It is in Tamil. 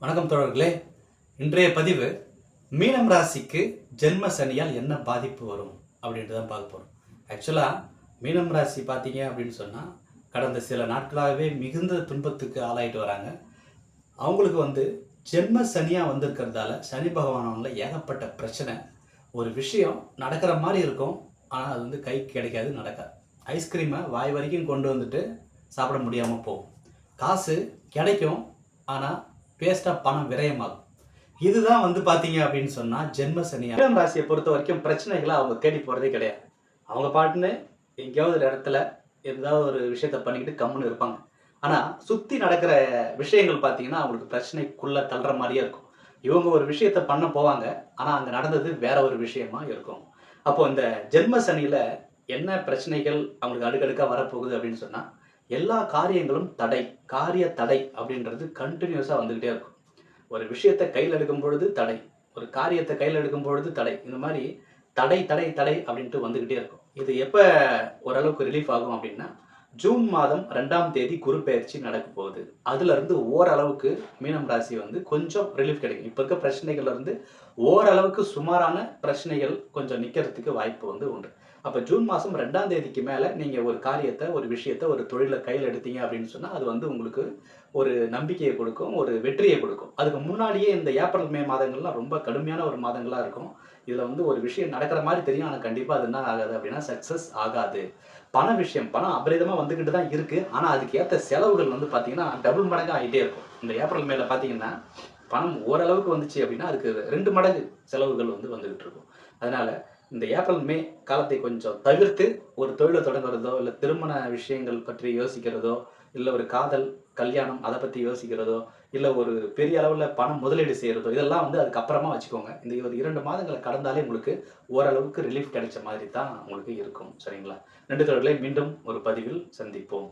வணக்கம் தோழர்களே. இன்றைய பதிவு மீனம் ராசிக்கு ஜென்ம சனியால் என்ன பாதிப்பு வரும் அப்படின்ட்டு தான் பார்க்க போகிறோம். ஆக்சுவலாக மீனம் ராசி பார்த்தீங்க அப்படின்னு சொன்னால் கடந்த சில நாட்களாகவே மிகுந்த துன்பத்துக்கு ஆளாயிட்டு வராங்க. அவங்களுக்கு ஜென்ம சனியாக வந்திருக்கிறதால சனி பகவானால ஏகப்பட்ட பிரச்சனை. ஒரு விஷயம் நடக்கிற மாதிரி இருக்கும், ஆனால் அது கைக்கு கிடைக்காது, நடக்காது. ஐஸ்கிரீமை வாய் வரைக்கும் கொண்டு வந்துட்டு சாப்பிட முடியாமல் போகும். காசு கிடைக்கும், ஆனால் வேஸ்ட்டாக பணம் விரயமாகும். இதுதான் பார்த்தீங்க அப்படின்னு சொன்னால் ஜென்ம சனி. மீனம் ராசியை பொறுத்த வரைக்கும் பிரச்சனைகளை அவங்க தேடி போகிறதே கிடையாது. அவங்க பாட்டுன்னு எங்கேயாவது ஒரு இடத்துல ஏதாவது ஒரு விஷயத்த பண்ணிக்கிட்டு கம்முன்னு இருப்பாங்க. ஆனால் சுற்றி நடக்கிற விஷயங்கள் பார்த்தீங்கன்னா அவங்களுக்கு பிரச்சனைக்குள்ளே தள்ளுற மாதிரியே இருக்கும். இவங்க ஒரு விஷயத்த பண்ண போவாங்க, ஆனால் அங்கே நடந்தது வேற ஒரு விஷயமா இருக்கும். அப்போ இந்த ஜென்ம சனியில் என்ன பிரச்சனைகள் அவங்களுக்கு அடுக்கடுக்காக வரப்போகுது அப்படின்னு சொன்னால், எல்லா காரியங்களும் தடை, காரிய தடை அப்படின்றது கண்டினியூஸாக வந்துக்கிட்டே இருக்கும். ஒரு விஷயத்தை கையில் எடுக்கும் பொழுது தடை, ஒரு காரியத்தை கையில் எடுக்கும் பொழுது தடை, இந்த மாதிரி தடை தடை தடை அப்படின்ட்டு வந்துக்கிட்டே இருக்கும். இது எப்போ ஓரளவுக்கு ரிலீஃப் ஆகும் அப்படின்னா, ஜூன் மாதம் 2ஆம் தேதி குரு பெயர்ச்சி நடக்க போகுது. அதுலேருந்து ஓரளவுக்கு மீனம் ராசி கொஞ்சம் ரிலீஃப் கிடைக்கும். இப்போ இருக்க பிரச்சனைகள்லேருந்து ஓரளவுக்கு சுமாரான பிரச்சனைகள் கொஞ்சம் நிற்கிறதுக்கு வாய்ப்பு உண்டு. அப்போ ஜூன் மாதம் 2ஆம் தேதிக்கு மேலே நீங்கள் ஒரு காரியத்தை, ஒரு விஷயத்தை, ஒரு தொழிலை கையில் எடுத்தீங்க அப்படின்னு சொன்னால் அது உங்களுக்கு ஒரு நம்பிக்கையை கொடுக்கும், ஒரு வெற்றியை கொடுக்கும். அதுக்கு முன்னாடியே இந்த ஏப்ரல் மே மாதங்கள்லாம் ரொம்ப கடுமையான ஒரு மாதங்களாக இருக்கும். இதில் ஒரு விஷயம் நடக்கிற மாதிரி தெரியும், ஆனால் கண்டிப்பாக அது என்ன ஆகாது அப்படின்னா சக்ஸஸ் ஆகாது. பண விஷயம், பணம் அபரிதமாக வந்துக்கிட்டு தான் இருக்குது, ஆனால் அதுக்கு ஏற்ற செலவுகள் பார்த்தீங்கன்னா டபுள் மடங்காக ஆகிட்டே இருக்கும். இந்த ஏப்ரல் மேல பார்த்தீங்கன்னா பணம் ஓரளவுக்கு வந்துச்சு அப்படின்னா அதுக்கு 2 மடங்கு செலவுகள் வந்துக்கிட்டு இருக்கும். அதனால் இந்த ஏப்ரல் மே காலத்தை கொஞ்சம் தவிர்த்து ஒரு தொழிலை தொடங்குறதோ, இல்லை திருமண விஷயங்கள் பற்றி யோசிக்கிறதோ, இல்லை ஒரு காதல் கல்யாணம் அதை பற்றி யோசிக்கிறதோ, இல்லை ஒரு பெரிய அளவில் பணம் முதலீடு செய்கிறதோ, இதெல்லாம் அதுக்கப்புறமா வச்சுக்கோங்க. இந்த ஒரு 2 மாதங்களை கடந்தாலே உங்களுக்கு ஓரளவுக்கு ரிலீஃப் கிடைச்ச மாதிரி தான் உங்களுக்கு இருக்கும். சரிங்களா? நன்றி தோழர்களே, மீண்டும் ஒரு பதிவில் சந்திப்போம்.